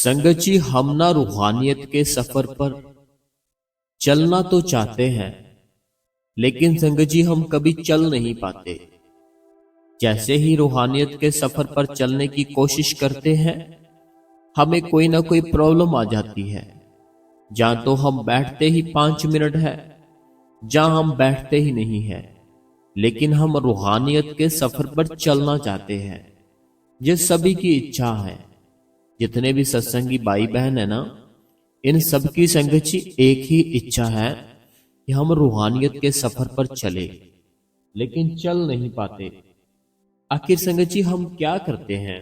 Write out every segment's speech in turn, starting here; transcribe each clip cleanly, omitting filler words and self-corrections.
संगत जी, हम ना रूहानियत के सफर पर चलना तो चाहते हैं, लेकिन संगत जी हम कभी चल नहीं पाते। जैसे ही रूहानियत के सफर पर चलने की कोशिश करते हैं, हमें कोई ना कोई प्रॉब्लम आ जाती है। जहां तो हम बैठते ही 5 मिनट है, जहां हम बैठते ही नहीं है। लेकिन हम रूहानियत के सफर पर चलना चाहते हैं। ये सभी की इच्छा है। जितने भी सत्संगी भाई बहन है ना, इन सब की संगत जी एक ही इच्छा है कि हम रूहानियत के सफर पर चले, लेकिन चल नहीं पाते। आखिर संगत जी हम क्या करते हैं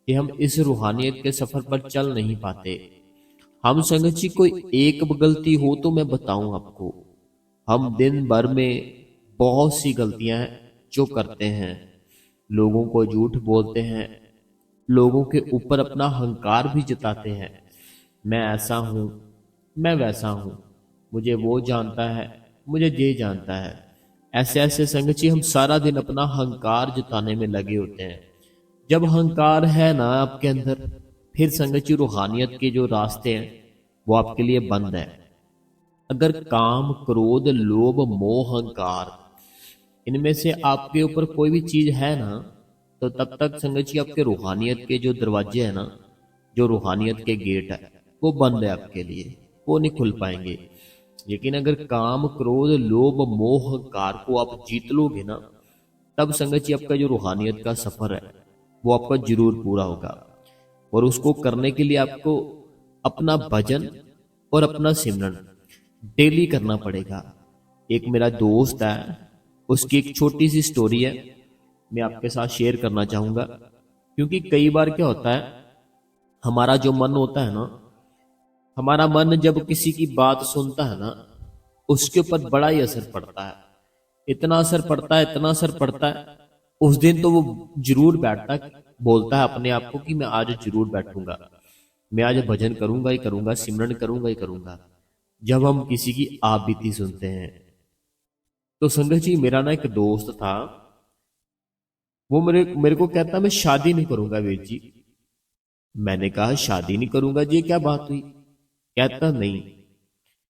कि हम इस रूहानियत के सफर पर चल नहीं पाते। हम संगत जी कोई एक गलती हो तो मैं बताऊं आपको। हम दिन भर में बहुत सी गलतियां हैं जो करते हैं। लोगों को झूठ बोलते हैं, लोगों के ऊपर अपना अहंकार भी जताते हैं। मैं ऐसा हूं, मैं वैसा हूं, मुझे वो जानता है, मुझे ये जानता है। ऐसे ऐसे संगत जी हम सारा दिन अपना अहंकार जताने में लगे होते हैं। जब अहंकार है ना आपके अंदर, फिर संगत जी रूहानियत के जो रास्ते हैं वो आपके लिए बंद है। अगर काम, क्रोध, लोभ, मोह, अहंकार, इनमें से आपके ऊपर कोई भी चीज है ना, तो तब तक संगत जी आपके रूहानियत के जो दरवाजे हैं ना, जो रूहानियत के गेट है, वो बंद है आपके लिए, वो नहीं खुल पाएंगे। लेकिन अगर काम, क्रोध, लोभ, मोह, अहंकार को आप जीत लोगे ना, तब संगत जी आपका जो रूहानियत का सफर है वो आपका जरूर पूरा होगा। और उसको करने के लिए आपको अपना भजन और अपना सिमरन डेली करना पड़ेगा। एक मेरा दोस्त है, उसकी एक छोटी सी स्टोरी है, मैं आपके साथ शेयर करना चाहूंगा। क्योंकि कई बार क्या होता है, हमारा जो मन होता है ना, हमारा मन जब किसी की बात सुनता है ना, उसके ऊपर बड़ा ही असर पड़ता है। इतना असर पड़ता है, इतना असर पड़ता है, उस दिन तो वो जरूर बैठता है, बोलता है अपने आप को कि मैं आज जरूर बैठूंगा, मैं आज भजन करूंगा ही करूंगा, सिमरन करूंगा ही करूंगा। जब हम किसी की आप बीती सुनते हैं तो संगत जी, मेरा ना एक दोस्त था, वो मेरे मेरे को कहता मैं शादी नहीं करूंगा वीर जी। मैंने कहा शादी नहीं करूंगा जी, क्या बात हुई? कहता नहीं,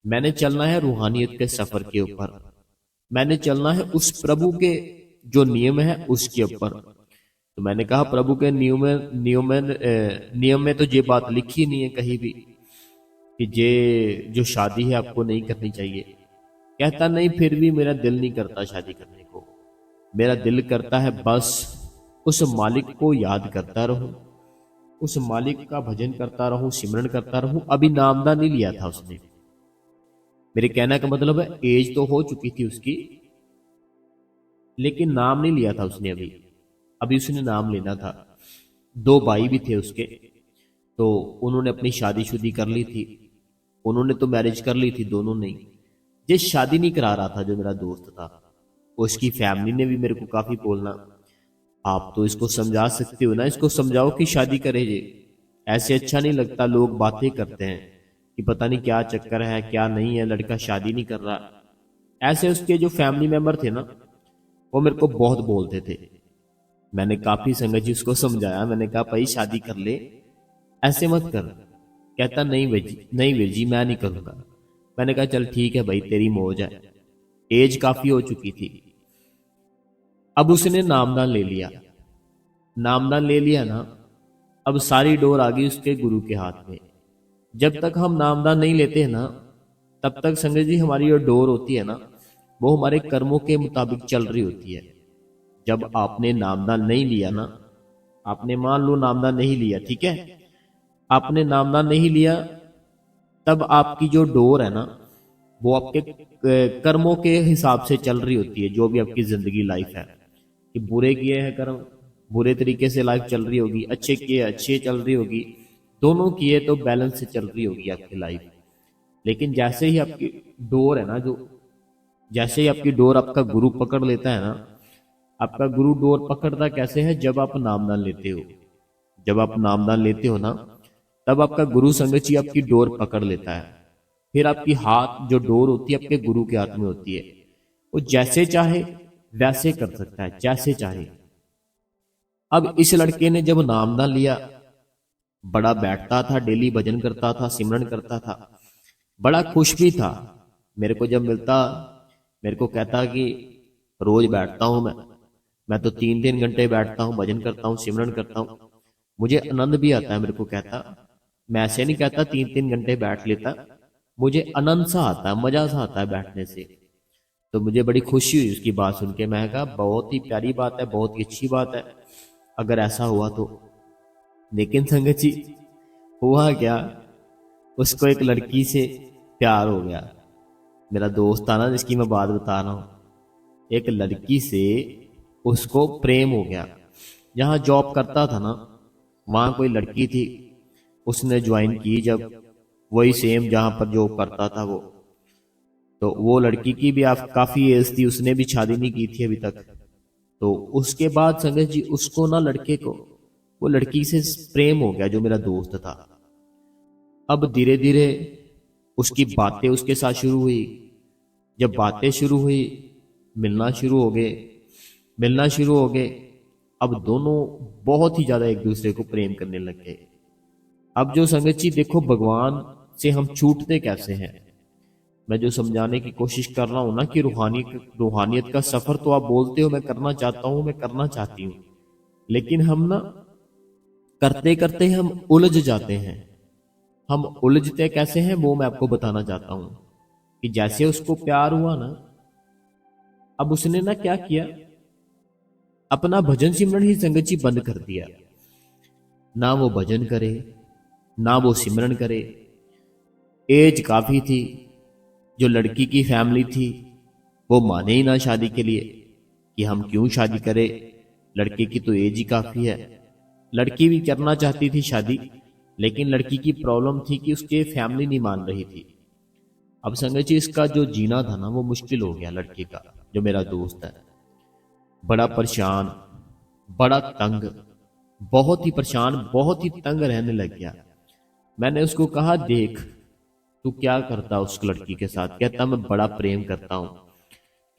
मैंने चलना है रूहानियत के सफर के ऊपर, मैंने चलना है उस प्रभु के जो नियम है उसके ऊपर। तो मैंने कहा प्रभु के नियम में तो ये बात लिखी नहीं है कहीं भी कि ये जो शादी है आपको नहीं करनी चाहिए। कहता नहीं, फिर भी मेरा दिल नहीं करता शादी करने को। मेरा दिल करता है बस उस मालिक को याद करता रहूं, उस मालिक का भजन करता रहूं, सिमरन करता रहूं। अभी नामदान नहीं लिया था उसने। मेरे कहने का मतलब है एज तो हो चुकी थी उसकी, लेकिन नाम नहीं लिया था उसने अभी। अभी उसने नाम लेना था। दो भाई भी थे उसके, तो उन्होंने अपनी शादी कर ली थी। उन्होंने तो मैरिज कर ली थी, दोनों ने। ये शादी नहीं करा रहा था जो मेरा दोस्त था। उसकी फैमिली ने भी मेरे को काफी बोलना, आप तो इसको समझा सकते हो ना, इसको समझाओ कि शादी करे। ये ऐसे अच्छा नहीं लगता, लोग बातें करते हैं कि पता नहीं क्या चक्कर है, क्या नहीं है, लड़का शादी नहीं कर रहा। ऐसे उसके जो फैमिली मेंबर थे ना, वो मेरे को बहुत बोलते थे। मैंने काफी संगत जी उसको समझाया, मैंने कहा भाई शादी कर ले, ऐसे मत कर। कहता नहीं वीर जी, नहीं वीर जी, मैं नहीं करूंगा। मैंने कहा चल ठीक है भाई, तेरी मौज है। एज काफी हो चुकी थी। अब उसने नामदान ले लिया। नामदान ले लिया ना, अब सारी डोर आ गई उसके गुरु के हाथ में। जब तक हम नामदान नहीं लेते हैं ना, तब तक संगत जी हमारी जो डोर होती है ना, वो हमारे कर्मों के मुताबिक चल रही होती है। जब आपने नामदान नहीं लिया ना, आपने मान लो नामदान नहीं लिया, ठीक है, आपने नामदान नहीं लिया, तब आपकी जो डोर है ना, वो आपके कर्मों के हिसाब से चल रही होती है। जो भी आपकी जिंदगी लाइफ है, कि बुरे किए हैं कर्म, बुरे तरीके से लाइफ चल रही होगी, अच्छे किए अच्छे चल रही होगी, दोनों किए तो बैलेंस से चल रही होगी आपकी लाइफ। लेकिन जैसे ही आपकी डोर है ना, जो जैसे ही आपकी डोर आपका गुरु पकड़ लेता है ना, आपका गुरु डोर पकड़ता कैसे है, जब आप नामदान लेते हो। जब आप नामदान लेते हो ना, तब आपका गुरु संगत जी आपकी डोर पकड़ लेता है। फिर आपकी हाथ जो डोर होती है आपके गुरु के हाथ में होती है। वो जैसे चाहे वैसे कर सकता है, जैसे चाहे। अब इस लड़के ने जब नामदान लिया, बड़ा बैठता था, डेली भजन करता था, सिमरन करता था, बड़ा खुश भी था। मेरे को जब मिलता, मेरे को कहता कि रोज बैठता हूं मैं तो 3-3 घंटे बैठता हूँ, भजन करता हूँ, सिमरन करता हूँ, मुझे आनंद भी आता है। मेरे को कहता, मैं ऐसे नहीं कहता 3-3 घंटे बैठ लेता, मुझे आनंद सा आता है, मजा सा आता है बैठने से। तो मुझे बड़ी खुशी हुई उसकी बात सुन के। मैं कहा बहुत ही प्यारी बात है, बहुत ही अच्छी बात है अगर ऐसा हुआ तो। लेकिन संगत जी, हुआ क्या, उसको एक लड़की से प्यार हो गया। मेरा दोस्त था ना जिसकी मैं बात बता रहा हूँ, एक लड़की से उसको प्रेम हो गया। जहाँ जॉब करता था ना, वहाँ कोई लड़की थी, उसने ज्वाइन की जब, वही सेम जहाँ पर जॉब करता था वो। तो वो लड़की की भी आप काफी एज थी, उसने भी शादी नहीं की थी अभी तक। तो उसके बाद संगत जी उसको ना, लड़के को, वो लड़की से प्रेम हो गया जो मेरा दोस्त था। अब धीरे धीरे उसकी बातें उसके साथ शुरू हुई। जब बातें शुरू हुई, मिलना शुरू हो गए, मिलना शुरू हो गए। अब दोनों बहुत ही ज्यादा एक दूसरे को प्रेम करने लग गए। अब जो संगत जी देखो, भगवान से हम छूटते कैसे हैं, मैं जो समझाने की कोशिश कर रहा हूं ना कि रूहानियत का सफर तो आप बोलते हो मैं करना चाहता हूं, मैं करना चाहती हूं, लेकिन हम ना करते करते हम उलझ जाते हैं। हम उलझते कैसे हैं वो मैं आपको बताना चाहता हूं कि जैसे उसको प्यार हुआ ना, अब उसने ना क्या किया, अपना भजन सिमरन ही संगत जी बंद कर दिया। ना वो भजन करे, ना वो सिमरन करे। एज काफी थी, जो लड़की की फैमिली थी वो माने ही ना शादी के लिए कि हम क्यों शादी करें, लड़के की तो एज ही काफी है। लड़की भी करना चाहती थी शादी, लेकिन लड़की की प्रॉब्लम थी कि उसके फैमिली नहीं मान रही थी। अब संगत जी इसका जो जीना था ना वो मुश्किल हो गया लड़के का। जो मेरा दोस्त है, बड़ा परेशान, बड़ा तंग, बहुत ही परेशान, बहुत ही तंग रहने लग गया। मैंने उसको कहा देख, तू क्या करता उस लड़की के साथ। कहता मैं बड़ा प्रेम करता हूँ।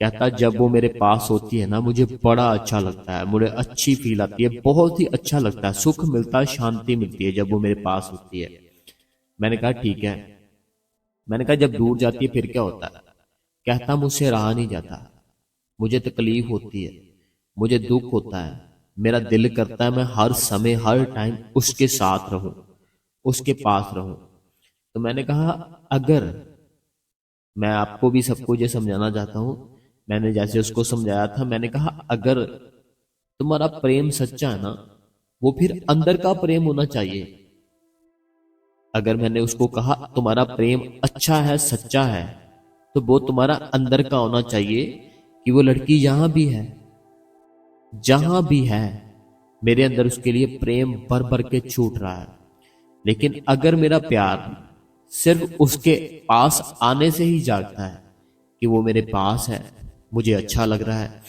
कहता जब वो मेरे पास होती है ना मुझे बड़ा अच्छा लगता है, मुझे अच्छी फील आती है, बहुत ही अच्छा लगता है, सुख मिलता है, शांति मिलती है जब वो मेरे पास होती है। मैंने कहा ठीक है। मैंने कहा जब दूर जाती है फिर क्या होता है। कहता मुझसे रहा नहीं जाता, मुझे तकलीफ होती है, मुझे दुख होता है, मेरा दिल करता है मैं हर समय हर टाइम उसके साथ रहूं, उसके पास रहूं। तो मैंने कहा अगर, मैं आपको भी सबको ये समझाना चाहता हूं, मैंने जैसे उसको समझाया था, मैंने कहा अगर तुम्हारा प्रेम सच्चा है ना, वो फिर अंदर का प्रेम होना चाहिए। अगर मैंने उसको कहा तुम्हारा प्रेम अच्छा है, सच्चा है, तो वो तुम्हारा अंदर का होना चाहिए कि वो लड़की जहां भी है, जहां भी है, मेरे अंदर उसके लिए प्रेम भर भर के छूट रहा है। लेकिन अगर मेरा प्यार सिर्फ उसके पास आने से ही जागता है कि वो मेरे पास है, मुझे अच्छा लग रहा है,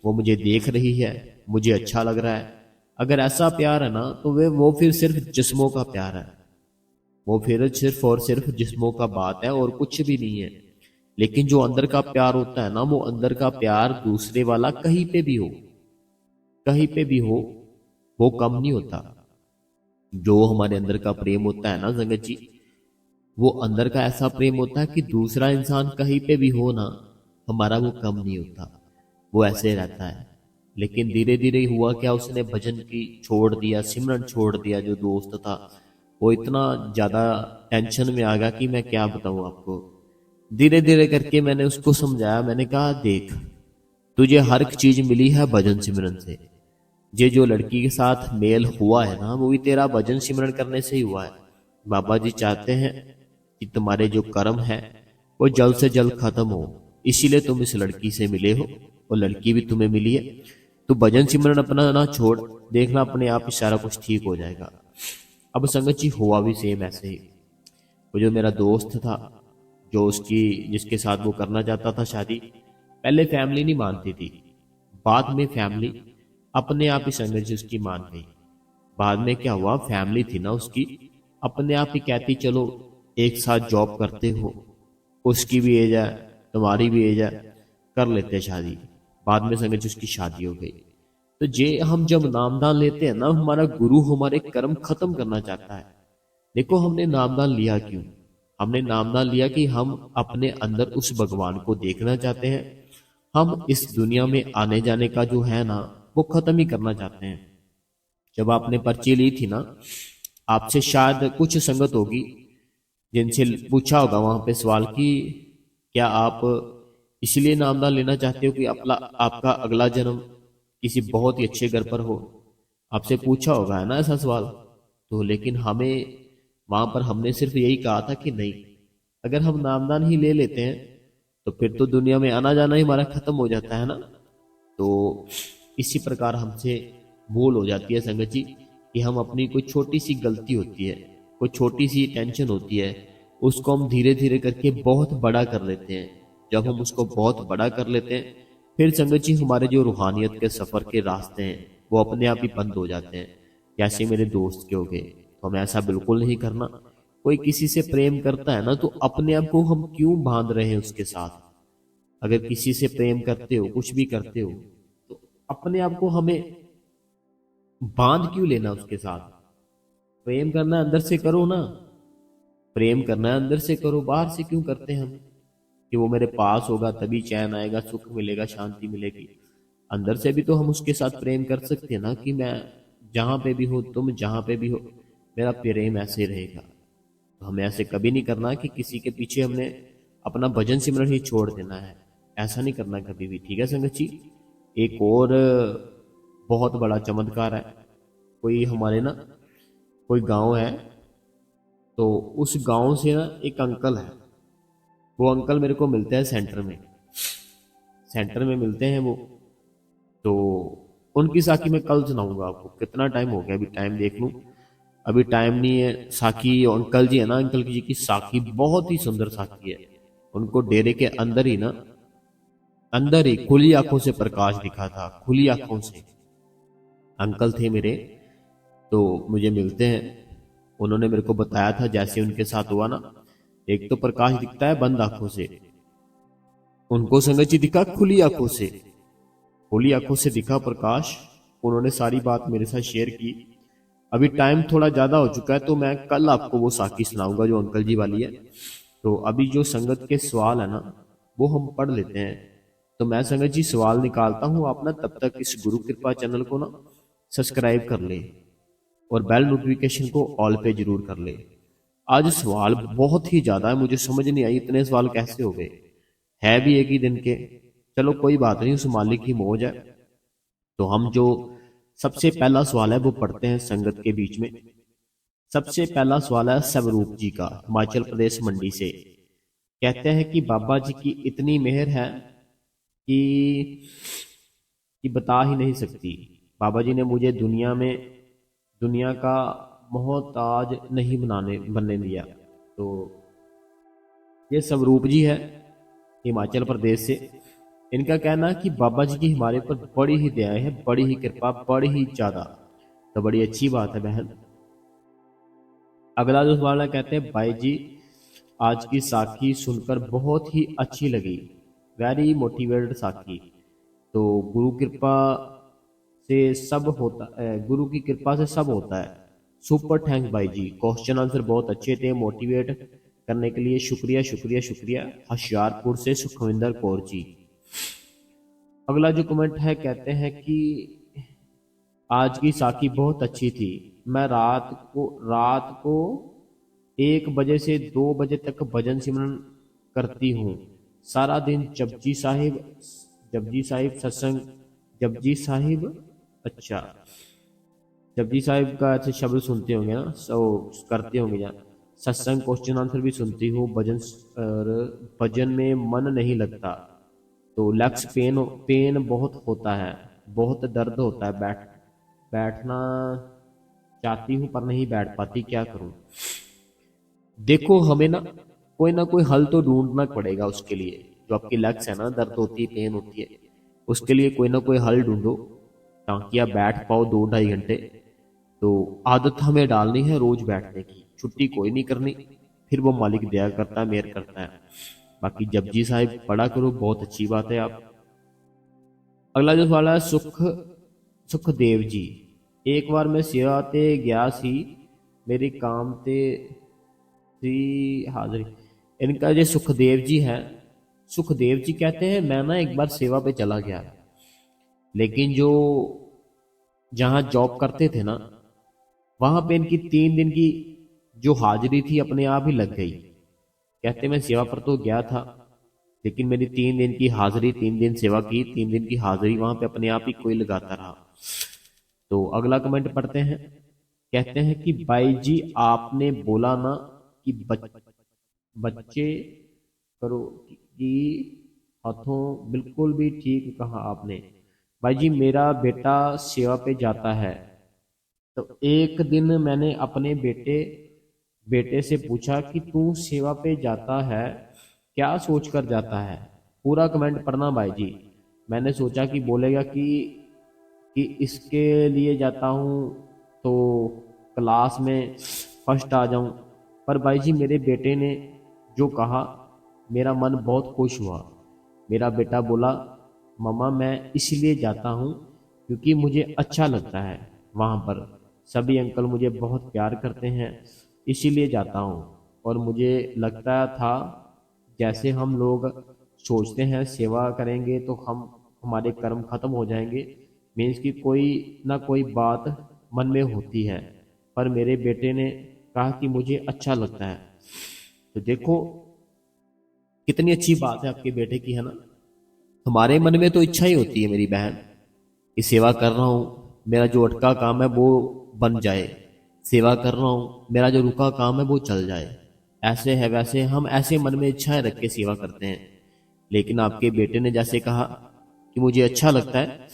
वो मुझे देख रही है, मुझे अच्छा लग रहा है, अगर ऐसा प्यार है ना तो वो फिर सिर्फ जिस्मों का प्यार है। वो फिर सिर्फ और सिर्फ जिस्मों का बात है और कुछ भी नहीं है। लेकिन जो अंदर का प्यार होता है ना, वो अंदर का प्यार दूसरे वाला कहीं पे भी हो, कहीं पे भी हो, वो कम नहीं होता। जो हमारे अंदर का प्रेम होता है ना संगत जी, वो अंदर का ऐसा प्रेम होता है कि दूसरा इंसान कहीं पे भी हो ना, हमारा वो कम नहीं होता, वो ऐसे रहता है। लेकिन धीरे धीरे हुआ क्या, उसने भजन की छोड़ दिया, सिमरन छोड़ दिया। जो दोस्त था वो इतना ज्यादा टेंशन में आ गया कि मैं क्या बताऊं आपको। धीरे धीरे करके मैंने उसको समझाया, मैंने कहा देख, तुझे हर एक चीज मिली है भजन सिमरन से। ये जो लड़की के साथ मेल हुआ है ना, वो भी तेरा भजन सिमरन करने से ही हुआ है। बाबा जी चाहते हैं कि तुम्हारे जो कर्म है वो जल्द से जल्द खत्म हो, इसीलिए तुम इस लड़की से मिले हो, और लड़की भी तुम्हें मिली है। तो भजन सिमरन अपना ना छोड़, देखना अपने आप ही सारा कुछ ठीक हो जाएगा। अब संगत जी हुआ भी सेम ऐसे ही। वो जो मेरा दोस्त था, जो उसकी, जिसके साथ वो करना चाहता था शादी, पहले फैमिली नहीं मानती थी, बाद में फैमिली अपने आप ही संगत जी उसकी मान गई। बाद में क्या हुआ, फैमिली थी ना उसकी, अपने आप ही कहती चलो एक साथ जॉब करते हो, उसकी भी एज है, तुम्हारी भी एज है, कर लेते शादी। बाद में संगत जी उसकी शादी हो गई। तो जे हम जब नामदान लेते हैं ना, हमारा गुरु हमारे कर्म खत्म करना चाहता है। देखो हमने नामदान लिया क्यों? हमने नामदान लिया कि हम अपने अंदर उस भगवान को देखना चाहते हैं। हम इस दुनिया में आने जाने का जो है ना, वो खत्म ही करना चाहते हैं। जब आपने पर्ची ली थी ना, आपसे शायद कुछ संगत होगी जिनसे पूछा होगा वहां पे सवाल कि क्या आप इसलिए नामदान लेना चाहते हो कि अपना आपका अगला जन्म किसी बहुत ही अच्छे घर पर हो? आपसे पूछा होगा, है ना, ऐसा सवाल। तो लेकिन हमें वहां पर हमने सिर्फ यही कहा था कि नहीं, अगर हम नामदान ही ले लेते हैं तो फिर तो दुनिया में आना जाना ही हमारा खत्म हो जाता है ना। तो इसी प्रकार हमसे भूल हो जाती है संगत जी कि हम अपनी कोई छोटी सी गलती होती है, कोई छोटी सी टेंशन होती है, उसको हम धीरे धीरे करके बहुत बड़ा कर लेते हैं। जब हम उसको बहुत बड़ा कर लेते हैं, फिर संगत जी हमारे जो रूहानियत के सफर के रास्ते हैं वो अपने आप ही बंद हो जाते हैं। जैसे मेरे दोस्त के हो गए, तो हमें ऐसा बिल्कुल नहीं करना। कोई किसी से प्रेम करता है ना, तो अपने आप को हम क्यों बांध रहे हैं उसके साथ? अगर किसी से प्रेम करते हो, कुछ भी करते हो, तो अपने आप को हमें बांध क्यों लेना उसके साथ? प्रेम करना है अंदर से करो ना। प्रेम करना है अंदर से करो, बाहर से क्यों करते हैं हम? कि वो मेरे पास होगा तभी चैन आएगा, सुख मिलेगा, शांति मिलेगी। अंदर से भी तो हम उसके साथ प्रेम कर सकते हैं ना, कि मैं जहां पे भी हो, तुम जहां पे भी हो, मेरा प्रेम ऐसे ही रहेगा। तो हमें ऐसे कभी नहीं करना कि किसी के पीछे हमने अपना भजन सिमरन ही छोड़ देना है। ऐसा नहीं करना कभी भी, ठीक है संगत जी। एक और बहुत बड़ा चमत्कार है। कोई हमारे ना, कोई गांव है, तो उस गांव से ना एक अंकल है। वो अंकल मेरे को मिलते हैं सेंटर में, सेंटर में मिलते हैं वो। तो उनकी साखी मैं कल सुनाऊंगा आपको। कितना टाइम हो गया, अभी टाइम देख लूं। अभी टाइम नहीं है। साखी अंकल जी है ना, अंकल जी की साखी बहुत ही सुंदर साखी है। उनको डेरे के अंदर ही ना, अंदर ही खुली आंखों से प्रकाश दिखा था, खुली आंखों से। अंकल थे मेरे, तो मुझे मिलते हैं। उन्होंने मेरे को बताया था जैसे उनके साथ हुआ ना, एक तो प्रकाश दिखता है बंद आंखों से, उनको संगत जी दिखा खुली आंखों से। खुली आंखों से दिखा प्रकाश। उन्होंने सारी बात मेरे साथ शेयर की। अभी टाइम थोड़ा ज्यादा हो चुका है, तो मैं कल आपको वो साखी सुनाऊंगा जो अंकल जी वाली है। तो अभी जो संगत के सवाल है ना, वो हम पढ़ लेते हैं। तो मैं संगत जी सवाल निकालता हूँ, आप ना तब तक इस गुरु कृपा चैनल को ना सब्सक्राइब कर ले और बेल नोटिफिकेशन को ऑल पे जरूर कर ले। आज सवाल बहुत ही ज्यादा है, मुझे समझ नहीं आई इतने सवाल कैसे हो गए। है भी एक ही दिन के, चलो कोई बात नहीं, उस मालिक की मौज है। तो हम जो सबसे पहला सवाल है वो पढ़ते हैं संगत के बीच में। सबसे पहला सवाल है स्वरूप जी का, हिमाचल प्रदेश मंडी से। कहते हैं कि बाबा जी की इतनी मेहर है कि बता ही नहीं सकती। बाबा जी ने मुझे दुनिया का मोहताज नहीं बनने दिया। तो ये स्वरूप जी है, हिमाचल प्रदेश से। इनका कहना है कि बाबा जी की हमारे पर बड़ी ही दया है, बड़ी ही कृपा, बड़ी ही ज्यादा। तो बड़ी अच्छी बात है बहन। अगला जो सवाल है, कहते हैं भाई जी आज की साखी सुनकर बहुत ही अच्छी लगी, वेरी मोटिवेटेड साखी। तो गुरु कृपा से सब होता है, गुरु की कृपा से सब होता है। सुपर थैंक्स भाई जी, क्वेश्चन आंसर बहुत अच्छे थे, मोटिवेट करने के लिए शुक्रिया शुक्रिया शुक्रिया। होशियारपुर से सुखविंदर कौर जी। अगला जो कमेंट है, कहते हैं कि आज की साखी बहुत अच्छी थी। मैं रात को 1 बजे से 2 बजे तक भजन सिमरन करती हूँ। सारा दिन जपजी साहिब सत्संग, जपजी साहिब, अच्छा, जपजी साहिब का ऐसे शब्द सुनते होंगे ना, सो करते होंगे जहाँ सत्संग, क्वेश्चन आंसर भी सुनती हूँ। और भजन में मन नहीं लगता। तो लेग्स पेन बहुत होता है, बहुत दर्द होता है, बैठना चाहती हूँ पर नहीं बैठ पाती, क्या करूं? देखो हमें ना कोई हल तो ढूंढना पड़ेगा उसके लिए। जो आपकी लेग्स है ना, दर्द होती है, पेन होती है, उसके लिए कोई ना कोई हल ढूंढो ताकि आप बैठ पाओ 2-2.5 घंटे। तो आदत हमें डालनी है रोज बैठने की, छुट्टी कोई नहीं करनी। फिर वो मालिक दया करता है, मेहर करता है। बाकी जपजी साहिब पढ़ा करो, बहुत अच्छी बात है आप। अगला जो सवाल है, सुखदेव जी, एक बार मैं सेवा ते गया सी, मेरे काम ते सी हाजिरी। इनका जो सुखदेव जी है, सुखदेव जी कहते हैं मैं ना एक बार सेवा पे चला गया, लेकिन जो जहाँ जॉब करते थे ना, वहां पे इनकी 3 दिन की जो हाजिरी थी अपने आप ही लग गई। कहते मैं सेवा पर तो गया था, लेकिन मेरी 3 दिन की हाजिरी, 3 दिन सेवा की, 3 दिन की हाजिरी वहां पे अपने आप ही कोई लगाता रहा। तो अगला कमेंट पढ़ते हैं। कहते हैं कि भाई जी आपने बोला ना कि बच्चे करो कि हाथों, बिल्कुल भी ठीक कहा आपने। भाई जी मेरा बेटा सेवा पे जाता है, तो एक दिन मैंने अपने बेटे बेटे से पूछा कि तू सेवा पे जाता है, क्या सोच कर जाता है। पूरा कमेंट पढ़ना भाई जी। मैंने सोचा कि बोलेगा कि इसके लिए जाता हूँ तो क्लास में फर्स्ट आ जाऊं। पर भाई जी मेरे बेटे ने जो कहा, मेरा मन बहुत खुश हुआ। मेरा बेटा बोला मम्मा मैं इसलिए जाता हूँ क्योंकि मुझे अच्छा लगता है, वहाँ पर सभी अंकल मुझे बहुत प्यार करते हैं, इसीलिए जाता हूँ। और मुझे लगता था जैसे हम लोग सोचते हैं सेवा करेंगे तो हम हमारे कर्म खत्म हो जाएंगे, मीन्स कि कोई ना कोई बात मन में होती है। पर मेरे बेटे ने कहा कि मुझे अच्छा लगता है। तो देखो कितनी अच्छी बात है आपके बेटे की, है ना। हमारे मन में तो इच्छा ही होती है मेरी बहन कि सेवा कर रहा हूँ, मेरा जो अटका काम है वो बन जाए, सेवा कर रहा हूँ मेरा जो रुका काम है वो चल जाए। ऐसे है वैसे हम ऐसे मन में इच्छाएं रख के सेवा करते हैं। लेकिन आपके बेटे ने जैसे कहा कि मुझे अच्छा लगता है,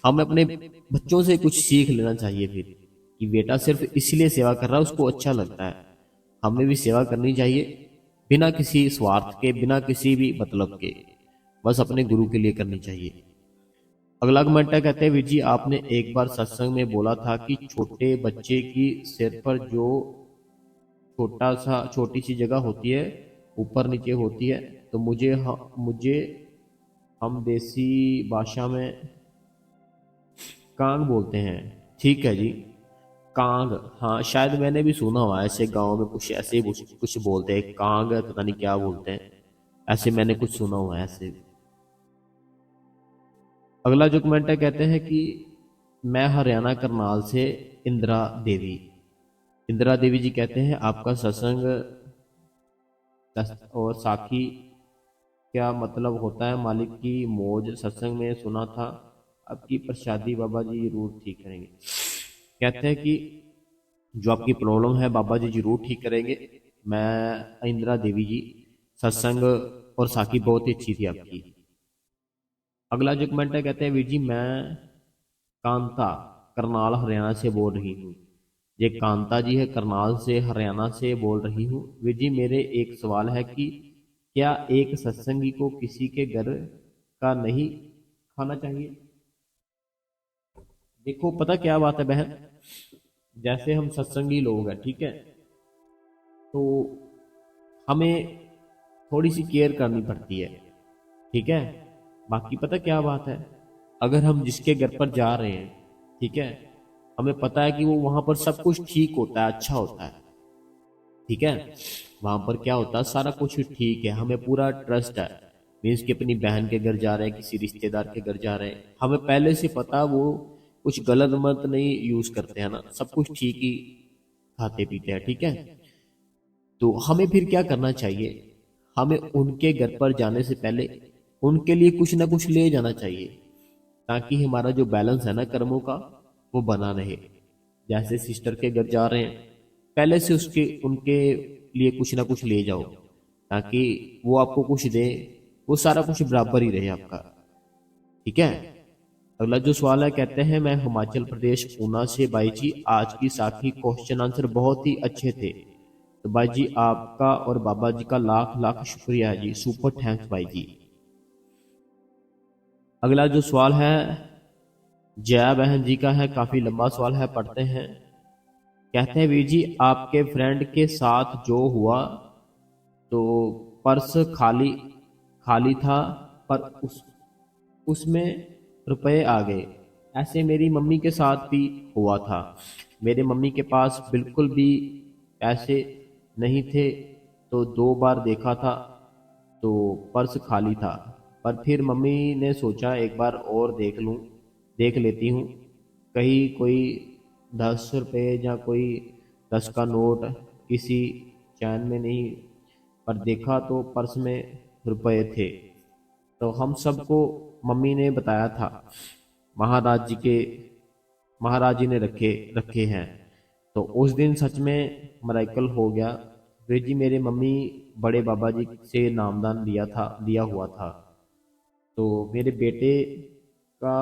हमें अपने बच्चों से कुछ सीख लेना चाहिए फिर, कि बेटा सिर्फ इसलिए सेवा कर रहा है, उसको अच्छा लगता है। हमें भी सेवा करनी चाहिए, बिना किसी स्वार्थ के, बिना किसी भी मतलब के, बस अपने गुरु के लिए करनी चाहिए। अगला कमेंट है, कहते हैं वीर जी आपने एक बार सत्संग में बोला था कि छोटे बच्चे की सिर पर जो छोटी सी जगह होती है, ऊपर नीचे होती है, तो मुझे हम देसी भाषा में कांग बोलते हैं। ठीक है जी, कांग। हाँ शायद मैंने भी सुना हुआ है, ऐसे गांव में कुछ ऐसे ही कुछ बोलते हैं, कांग पता नहीं क्या बोलते हैं, ऐसे मैंने कुछ सुना हुआ है ऐसे। अगला जो कमेंट है, कहते हैं कि मैं हरियाणा करनाल से इंदिरा देवी। इंदिरा देवी जी कहते हैं आपका सत्संग और साखी क्या मतलब होता है, मालिक की मौज सत्संग में सुना था, आपकी प्रसादी बाबा जी जरूर ठीक करेंगे। कहते हैं कि जो आपकी प्रॉब्लम है बाबा जी जरूर ठीक करेंगे। मैं इंदिरा देवी जी, सत्संग और साखी बहुत ही अच्छी थी आपकी। अगला जो कमेंट है, कहते हैं वीर जी मैं कांता करनाल हरियाणा से बोल रही हूँ। ये कांता जी है, करनाल से हरियाणा से बोल रही हूँ। वीर जी मेरे एक सवाल है कि क्या एक सत्संगी को किसी के घर का नहीं खाना चाहिए। देखो पता क्या बात है बहन, जैसे हम सत्संगी लोग हैं, ठीक है, तो हमें थोड़ी सी केयर करनी पड़ती है, ठीक है। बाकी पता क्या बात है, अगर हम जिसके घर पर जा रहे हैं, ठीक है, हमें पता है कि वो वहां पर सब कुछ ठीक होता है, अच्छा होता है, ठीक है, वहां पर क्या होता है सारा कुछ ठीक है, हमें पूरा ट्रस्ट है। मीन्स कि अपनी बहन के घर जा रहे हैं, किसी रिश्तेदार के घर जा रहे हैं, हमें पहले से पता वो कुछ गलत मत नहीं यूज करते हैं ना, सब कुछ ठीक ही खाते पीते हैं, ठीक है। तो हमें फिर क्या करना चाहिए, हमें उनके घर पर जाने से पहले उनके लिए कुछ ना कुछ ले जाना चाहिए, ताकि हमारा जो बैलेंस है ना कर्मों का, वो बना रहे। जैसे सिस्टर के घर जा रहे हैं, पहले से उसके उनके लिए कुछ ना कुछ ले जाओ, ताकि वो आपको कुछ दे, वो सारा कुछ बराबर ही रहे आपका, ठीक है। अगला जो सवाल है, कहते हैं मैं हिमाचल प्रदेश ऊना से, भाई जी आज की साखी क्वेश्चन आंसर बहुत ही अच्छे थे, तो भाई जी आपका और बाबा जी का लाख लाख शुक्रिया है जी, सुपर थैंक्स भाई जी। अगला जो सवाल है जया बहन जी का है, काफी लंबा सवाल है, पढ़ते हैं। कहते हैं वीर जी आपके फ्रेंड के साथ जो हुआ, तो पर्स खाली खाली था, पर उसमें रुपए आ गए, ऐसे मेरी मम्मी के साथ भी हुआ था। मेरे मम्मी के पास बिल्कुल भी पैसे नहीं थे, तो 2 बार देखा था तो पर्स खाली था। पर फिर मम्मी ने सोचा एक बार और देख लेती हूँ, कहीं कोई 10 रुपये या कोई 10 का नोट किसी चैन में नहीं। पर देखा तो पर्स में रुपए थे। तो हम सबको मम्मी ने बताया था, महाराज जी के महाराज जी ने रखे रखे हैं। तो उस दिन सच में मराइकल हो गया। फिर जी मेरे मम्मी बड़े बाबा जी से नामदान लिया हुआ था। तो मेरे बेटे का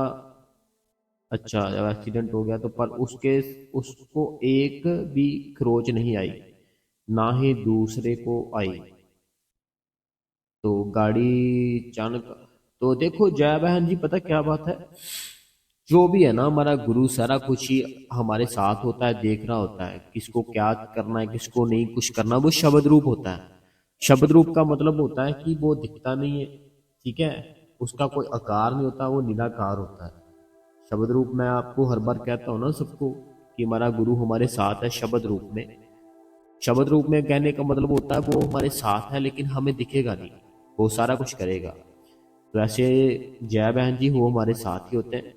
अच्छा जब एक्सीडेंट हो गया तो पर उसके उसको एक भी खरोच नहीं आई, ना ही दूसरे को आई। तो गाड़ी चालक, तो देखो जया बहन जी, पता क्या बात है, जो भी है ना हमारा गुरु सारा कुछ ही हमारे साथ होता है, देख रहा होता है किसको क्या करना है किसको नहीं कुछ करना। वो शब्द रूप होता है। शब्द रूप का मतलब होता है कि वो दिखता नहीं है, ठीक है, उसका कोई आकार नहीं होता, वो निराकार होता है। शब्द रूप मैं आपको हर बार कहता हूँ ना सबको कि हमारा गुरु हमारे साथ है शब्द रूप में। शब्द रूप में कहने का मतलब होता है वो हमारे साथ है लेकिन हमें दिखेगा नहीं, वो सारा कुछ करेगा। तो ऐसे जया बहन जी वो हमारे साथ ही होते हैं।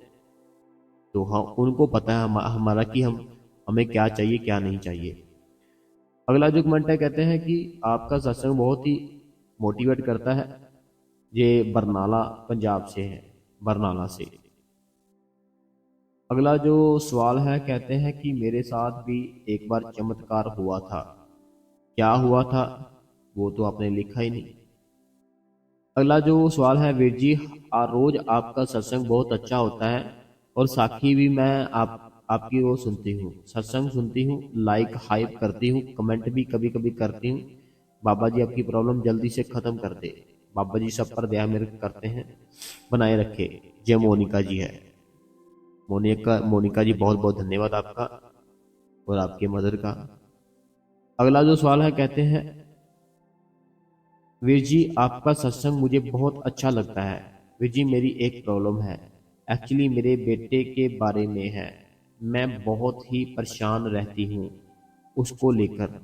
तो हम उनको पता है हमारा कि हमें क्या चाहिए क्या नहीं चाहिए। अगला जो कमेंट है, कहते हैं कि आपका सत्संग बहुत ही मोटिवेट करता है। ये बरनाला पंजाब से है, बरनाला से। अगला जो सवाल है, कहते हैं कि मेरे साथ भी एक बार चमत्कार हुआ था। क्या हुआ था वो तो आपने लिखा ही नहीं। अगला जो सवाल है, वीर जी रोज आपका सत्संग बहुत अच्छा होता है और साखी भी मैं आपकी वो सुनती हूँ, सत्संग सुनती हूँ, लाइक हाइप करती हूँ, कमेंट भी कभी कभी करती हूँ। बाबा जी आपकी प्रॉब्लम जल्दी से खत्म कर दे। बाबा जी सब पर दया मेरे करते हैं, बनाए रखे। जय मोनिका जी है। मोनिका जी बहुत बहुत धन्यवाद आपका और आपके मदर का। अगला जो सवाल है, कहते हैं वीर जी आपका सत्संग मुझे बहुत अच्छा लगता है। वीर जी मेरी एक प्रॉब्लम है, एक्चुअली मेरे बेटे के बारे में है। मैं बहुत ही परेशान रहती हूँ उसको लेकर।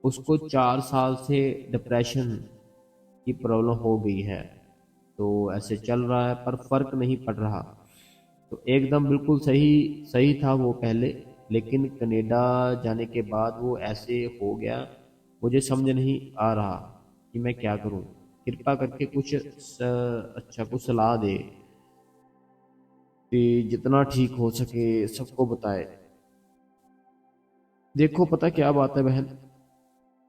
उसको 4 साल से डिप्रेशन की प्रॉब्लम हो गई है। तो ऐसे चल रहा है पर फर्क नहीं पड़ रहा। तो एकदम बिल्कुल सही सही था वो पहले, लेकिन कनाडा जाने के बाद वो ऐसे हो गया। मुझे समझ नहीं आ रहा कि मैं क्या करूं। कृपा करके अच्छा कुछ सलाह दे कि जितना ठीक हो सके सबको बताए। देखो पता क्या बात है बहन,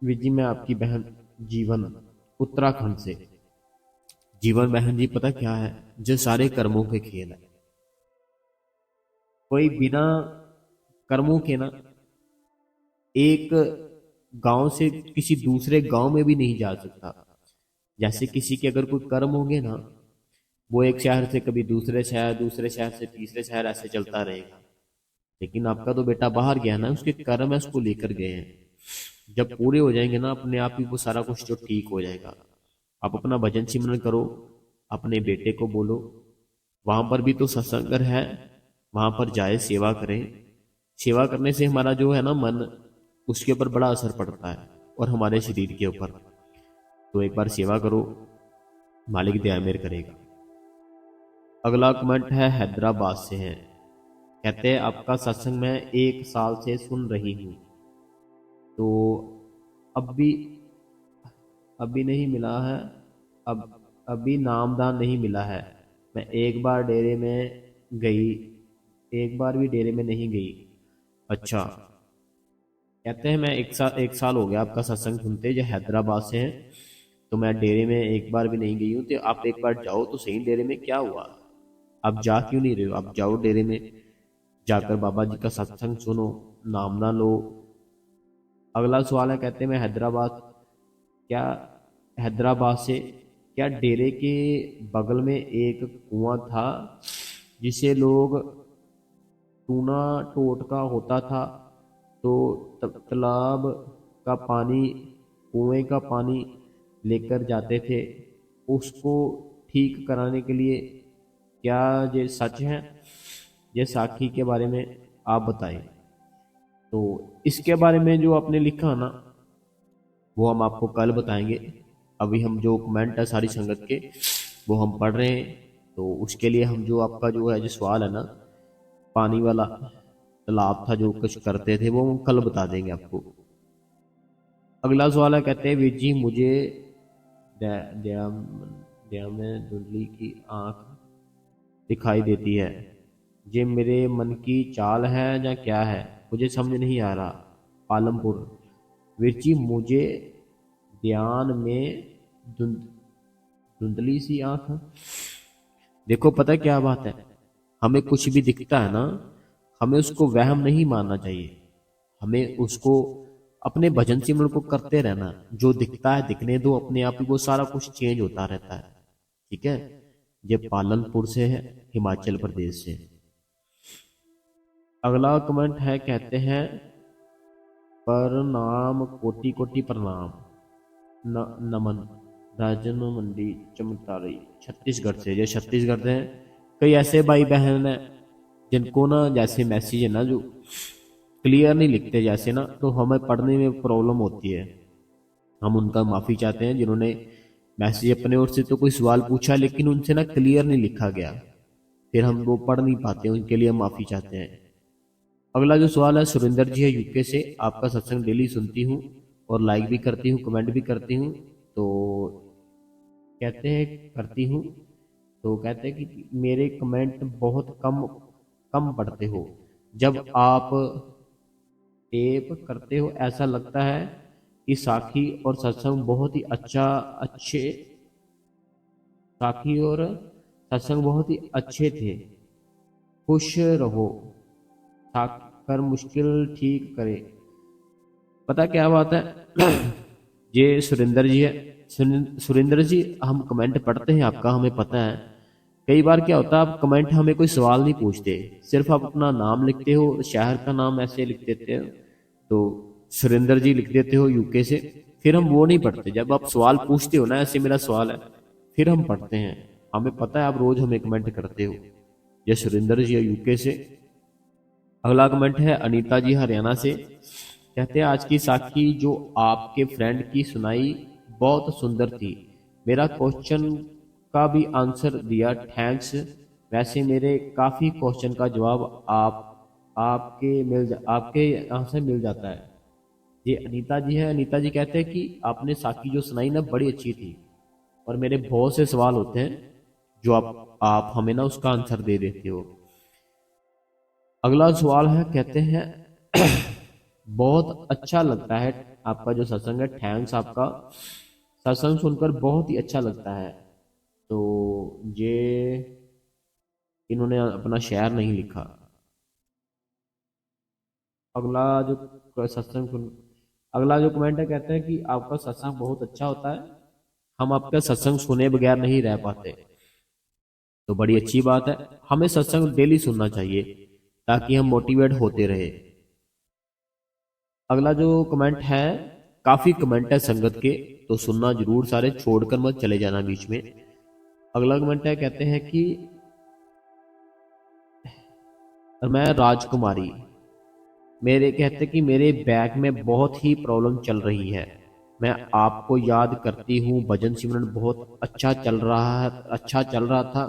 विजी मैं आपकी बहन जीवन उत्तराखंड से। जीवन बहन जी पता क्या है, जो सारे कर्मों के खेल है। कोई बिना कर्मों के ना एक गांव से किसी दूसरे गांव में भी नहीं जा सकता। जैसे किसी के अगर कोई कर्म होंगे ना, वो एक शहर से कभी दूसरे शहर से तीसरे शहर ऐसे चलता रहेगा। लेकिन आपका तो बेटा बाहर गया ना, उसके कर्म है उसको लेकर गए हैं। जब पूरे हो जाएंगे ना अपने आप ही वो सारा कुछ जो ठीक हो जाएगा। आप अपना भजन सिमरन करो, अपने बेटे को बोलो, वहां पर भी तो सत्संग है, वहां पर जाए सेवा करें। सेवा करने से हमारा जो है ना मन, उसके ऊपर बड़ा असर पड़ता है और हमारे शरीर के ऊपर। तो एक बार सेवा करो, मालिक दया मेर करेगा। अगला कमेंट है हैदराबाद से है, कहते हैं आपका सत्संग मैं 1 साल से सुन रही हूँ। तो अब भी अभी नहीं मिला है, अब अभी नामदान नहीं मिला है। मैं एक बार डेरे में गई, एक बार भी डेरे में नहीं गई। अच्छा, कहते हैं मैं एक साल हो गया आपका सत्संग सुनते, जो हैदराबाद से हैं। तो मैं डेरे में एक बार भी नहीं गई हूँ। तो आप एक बार जाओ तो सही डेरे में, क्या हुआ, आप जा क्यों नहीं रहे हो? आप जाओ डेरे में, जाकर बाबा जी का सत्संग सुनो, नाम ना लो। अगला सवाल है, कहते हैं मैं हैदराबाद, क्या हैदराबाद से, क्या डेरे के बगल में एक कुआं था जिसे लोग टूना टोटका होता था, तो तालाब का पानी, कुएं का पानी लेकर जाते थे उसको ठीक कराने के लिए, क्या ये सच है? ये साखी के बारे में आप बताएं। तो इसके बारे में जो आपने लिखा ना, वो हम आपको कल बताएंगे। अभी हम जो कमेंट है सारी संगत के, वो हम पढ़ रहे हैं। तो उसके लिए हम जो आपका जो है जो सवाल है ना, पानी वाला तालाब था जो कुछ करते थे, वो हम कल बता देंगे आपको। अगला सवाल है, कहते हैं वीर जी मुझे दया दया में धुंधली की आंख दिखाई देती है, ये मेरे मन की चाल है या क्या है, मुझे समझ नहीं आ रहा। पालमपुर। वीर जी मुझे ध्यान में धुंधली सी आंख। देखो पता है क्या बात है, हमें कुछ भी दिखता है ना, हमें उसको वहम नहीं मानना चाहिए। हमें उसको अपने भजन सिमरन को करते रहना। जो दिखता है दिखने दो, अपने आप ही वो सारा कुछ चेंज होता रहता है। ठीक है। ये पालनपुर से है, हिमाचल प्रदेश से। अगला कमेंट है, कहते हैं प्रणाम कोटि कोटि प्रणाम। नमन राजन मंडी चमतारी छत्तीसगढ़ से। ये छत्तीसगढ़ से हैं। कई ऐसे भाई बहन हैं जिनको ना जैसे मैसेज है ना जो क्लियर नहीं लिखते जैसे ना, तो हमें पढ़ने में प्रॉब्लम होती है। हम उनका माफी चाहते हैं जिन्होंने मैसेज अपने ओर से तो कोई सवाल पूछा लेकिन उनसे ना क्लियर नहीं लिखा गया, फिर हम वो पढ़ नहीं पाते, उनके लिए हम माफी चाहते हैं। अगला जो सवाल है, सुरेंद्र जी है यूके से। आपका सत्संग डेली सुनती हूँ और लाइक भी करती हूँ, कमेंट भी करती हूँ। तो कहते हैं करती हूँ, तो कहते हैं कि मेरे कमेंट बहुत कम कम पढ़ते हो, जब आप टेप करते हो ऐसा लगता है कि साखी और सत्संग बहुत ही अच्छे साखी और सत्संग बहुत ही अच्छे थे। खुश रहो, साकर मुश्किल ठीक करे। पता क्या बात है ये सुरेंद्र जी है। सुरेंद्र जी, हम कमेंट पढ़ते हैं आपका, हमें पता है। कई बार क्या होता है, आप कमेंट हमें कोई सवाल नहीं पूछते, सिर्फ आप अपना नाम लिखते हो, शहर का नाम ऐसे लिख देते हो, तो सुरेंद्र जी लिख देते हो यूके से। फिर हम वो नहीं पढ़ते, जब आप सवाल पूछते हो ना, ऐसे मेरा सवाल है, फिर हम पढ़ते हैं। हमें पता है आप रोज हमें कमेंट करते हो। ये सुरेंद्र जी है यूके से। अगला कमेंट है अनीता जी हरियाणा से। कहते हैं आज की साखी जो आपके फ्रेंड की सुनाई बहुत सुंदर थी। मेरा क्वेश्चन का भी आंसर दिया, थैंक्स। वैसे मेरे काफी क्वेश्चन का जवाब आपके यहाँ से मिल जाता है। ये अनीता जी है। अनीता जी कहते हैं कि आपने साखी जो सुनाई ना बड़ी अच्छी थी, और मेरे बहुत से सवाल होते हैं जो आप हमें ना उसका आंसर दे देते हो। अगला सवाल है, कहते हैं बहुत अच्छा लगता है आपका जो सत्संग है, थैंक्स आपका। सत्संग सुनकर बहुत ही अच्छा लगता है। तो ये इन्होंने अपना शहर नहीं लिखा। अगला जो सत्संग सुन अगला जो कमेंट है, कहते हैं कि आपका सत्संग बहुत अच्छा होता है, हम आपका सत्संग सुने बगैर नहीं रह पाते। तो बड़ी अच्छी बात है, हमें सत्संग डेली सुनना चाहिए ताकि हम मोटिवेट होते रहे। अगला जो कमेंट है, काफी कमेंट है संगत के, तो सुनना जरूर सारे, छोड़कर मत चले जाना बीच में। अगला कमेंट है, कहते हैं कि मैं राजकुमारी, मेरे कहते कि मेरे बैग में बहुत ही प्रॉब्लम चल रही है। मैं आपको याद करती हूँ, भजन सिमरन बहुत अच्छा चल रहा था,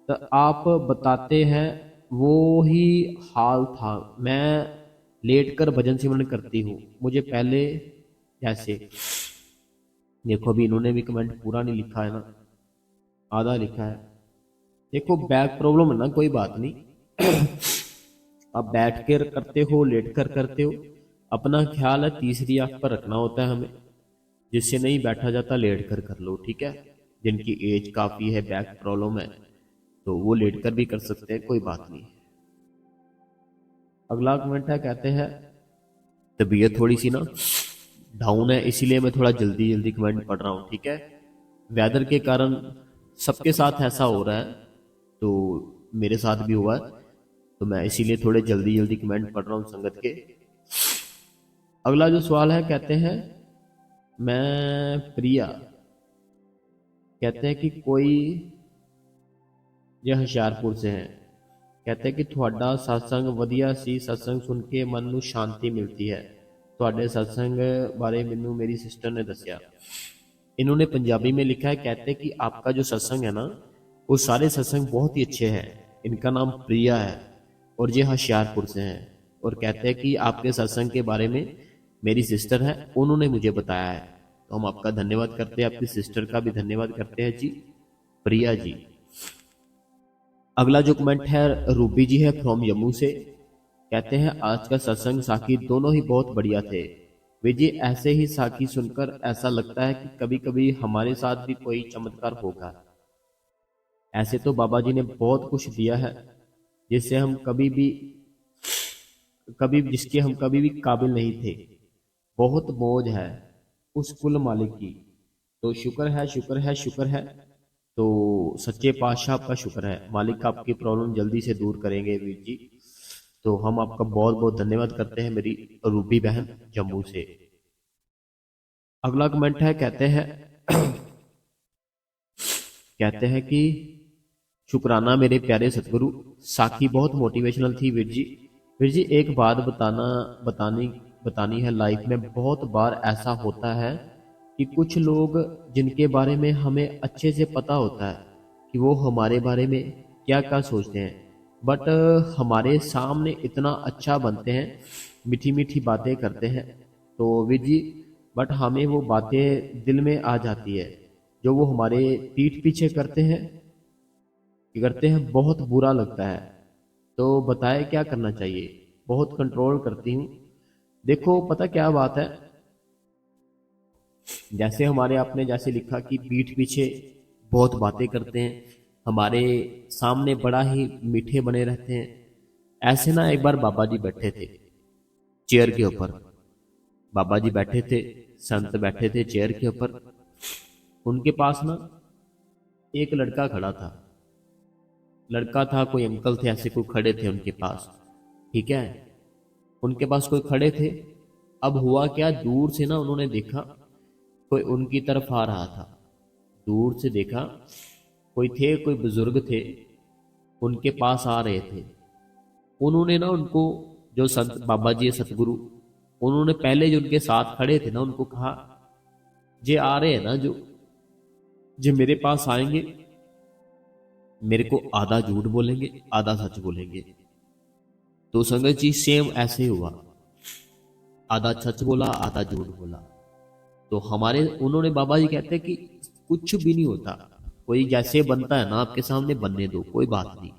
तो आप बताते हैं वो ही हाल था। मैं लेट कर भजन सिमरन करती हूँ, मुझे पहले जैसे। देखो अभी इन्होंने भी कमेंट पूरा नहीं लिखा है ना, आधा लिखा है। देखो बैक प्रॉब्लम है ना, कोई बात नहीं आप बैठ कर करते हो, लेट कर करते हो, अपना ख्याल है तीसरी आंख पर रखना होता है हमें। जिससे नहीं बैठा जाता, लेट कर लो, ठीक है। जिनकी एज काफी है, बैक प्रॉब्लम है, तो वो लेट कर भी कर सकते हैं, कोई बात नहीं। अगला कमेंट है, कहते हैं तबीयत थोड़ी सी ना डाउन है, इसीलिए मैं थोड़ा जल्दी जल्दी कमेंट पढ़ रहा हूँ, ठीक है। वेदर के कारण सबके साथ ऐसा हो रहा है, तो मेरे साथ भी हुआ है, तो मैं इसीलिए थोड़े जल्दी जल्दी कमेंट पढ़ रहा हूँ संगत के। अगला जो सवाल है, कहते हैं मैं प्रिया, कहते हैं कि कोई, यह होशियारपुर से है, कहते कि ਤੁਹਾਡਾ सत्संग ਵਧੀਆ ਸੀ सत्संग सुन के मन ਨੂੰ शांति मिलती है। ਤੁਹਾਡੇ सत्संग बारे ਮੈਨੂੰ मेरी सिस्टर ने दसिया। इन्होंने पंजाबी में लिखा है, कहते कि आपका जो सत्संग है ना, वो सारे सत्संग बहुत ही अच्छे हैं। इनका नाम प्रिया है और ये होशियारपुर से हैं। और कहते हैं कि आपके सत्संग के बारे में मेरी सिस्टर है, उन्होंने मुझे बताया है। तो हम आपका धन्यवाद करते हैं, आपकी सिस्टर का भी धन्यवाद करते हैं जी, प्रिया जी। अगला जो कमेंट है रूबी जी है फ्रॉम जम्मू से। कहते हैं आज का सत्संग साखी दोनों ही बहुत बढ़िया थे। वे जी ऐसे ही साखी सुनकर ऐसा लगता है कि कभी कभी हमारे साथ भी कोई चमत्कार होगा। ऐसे तो बाबा जी ने बहुत कुछ दिया है जिससे हम जिसके हम कभी भी काबिल नहीं थे। बहुत मौज है उस कुल मालिक की। तो शुक्र है, शुक्र है, शुक्र है। तो सच्चे पातशाह आपका शुक्र है, मालिक आपकी प्रॉब्लम जल्दी से दूर करेंगे वीर जी। तो हम आपका बहुत बहुत धन्यवाद करते हैं मेरी रूबी बहन जम्मू से। अगला कमेंट है, कहते हैं कहते हैं कि शुक्राना मेरे प्यारे सतगुरु, साखी बहुत मोटिवेशनल थी वीर जी। वीर जी एक बात बतानी बतानी है। लाइफ में बहुत बार ऐसा होता है कि कुछ लोग जिनके बारे में हमें अच्छे से पता होता है कि वो हमारे बारे में क्या क्या सोचते हैं, बट हमारे सामने इतना अच्छा बनते हैं, मीठी मीठी बातें करते हैं, तो वीर जी बट हमें वो बातें दिल में आ जाती है। जो वो हमारे पीठ पीछे करते हैं बहुत बुरा लगता है। तो बताए क्या करना चाहिए। बहुत कंट्रोल करती हूँ। देखो पता क्या बात है, जैसे हमारे आपने जैसे लिखा कि पीठ पीछे बहुत बातें करते हैं, हमारे सामने बड़ा ही मीठे बने रहते हैं। ऐसे ना एक बार बाबा जी बैठे थे चेयर के ऊपर। बाबा जी बैठे थे, संत बैठे थे चेयर के ऊपर। उनके पास ना एक लड़का खड़ा था। लड़का था, कोई अंकल थे, ऐसे कोई खड़े थे उनके पास। ठीक है, उनके पास कोई खड़े थे। अब हुआ क्या, दूर से ना उन्होंने देखा कोई उनकी तरफ आ रहा था। दूर से देखा कोई बुजुर्ग थे, उनके पास आ रहे थे। उन्होंने ना उनको, जो संत बाबा जी सतगुरु, उन्होंने पहले जो उनके साथ खड़े थे ना उनको कहा, जे आ रहे हैं ना जो मेरे पास आएंगे, मेरे को आधा झूठ बोलेंगे आधा सच बोलेंगे। तो संगत जी सेम ऐसे ही हुआ, आधा सच बोला आधा झूठ बोला। तो हमारे उन्होंने बाबा जी कहते हैं कि कुछ भी नहीं होता, कोई जैसे बनता है ना आपके सामने बनने दो, कोई बात नहीं।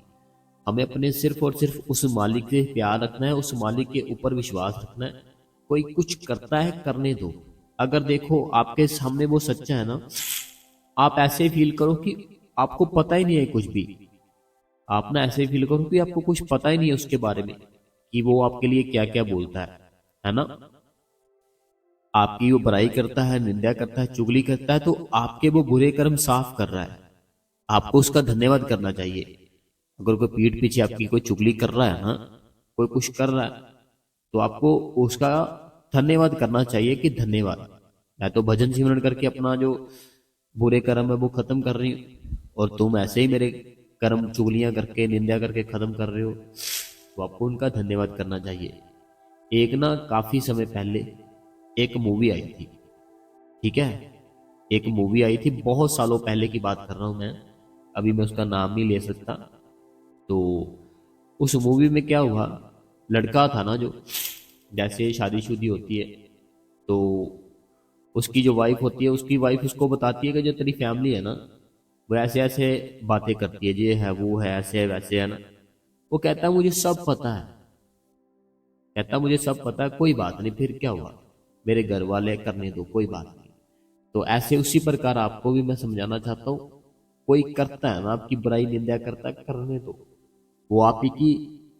हमें अपने सिर्फ और सिर्फ उस मालिक से प्यार रखना है, उस मालिक के ऊपर विश्वास रखना है। कोई कुछ करता है करने दो। अगर देखो आपके सामने वो सच्चा है ना, आप ऐसे फील करो कि आपको पता ही नहीं है कुछ भी। आप ना ऐसे फील करो कि आपको कुछ पता ही नहीं है उसके बारे में कि वो आपके लिए क्या क्या बोलता है ना। आपकी वो बुराई करता है, निंदा करता है, चुगली करता है, तो आपके वो बुरे कर्म साफ कर रहा है। आपको उसका धन्यवाद करना चाहिए। अगर कोई पीठ पीछे आपकी कोई चुगली कर रहा है ना, कोई कुछ कर रहा है, तो आपको उसका धन्यवाद करना चाहिए कि धन्यवाद, मैं तो भजन सिमरन करके अपना जो बुरे कर्म है वो खत्म कर रही हूँ, और तुम ऐसे ही मेरे कर्म चुगलियां करके निंदा करके खत्म कर रहे हो। तो आपको उनका धन्यवाद करना चाहिए। एक ना काफी समय पहले एक मूवी आई थी। ठीक है, एक मूवी आई थी, बहुत सालों पहले की बात कर रहा हूं मैं, अभी मैं उसका नाम नहीं ले सकता। तो उस मूवी में क्या हुआ, लड़का था ना जो, जैसे शादीशुदी होती है तो उसकी जो वाइफ होती है, उसकी वाइफ उसको बताती है कि जो तेरी फैमिली है ना, वो ऐसे ऐसे बातें करती है, ये है वो है ऐसे है वैसे है ना। वो कहता है मुझे सब पता है, कहता मुझे सब पता है, कोई बात नहीं, फिर क्या हुआ, मेरे घर वाले करने दो, कोई बात नहीं। तो ऐसे उसी प्रकार आपको भी मैं समझाना चाहता हूँ, कोई करता है ना आपकी बुराई निंदा करता है, करने दो। वो आप ही की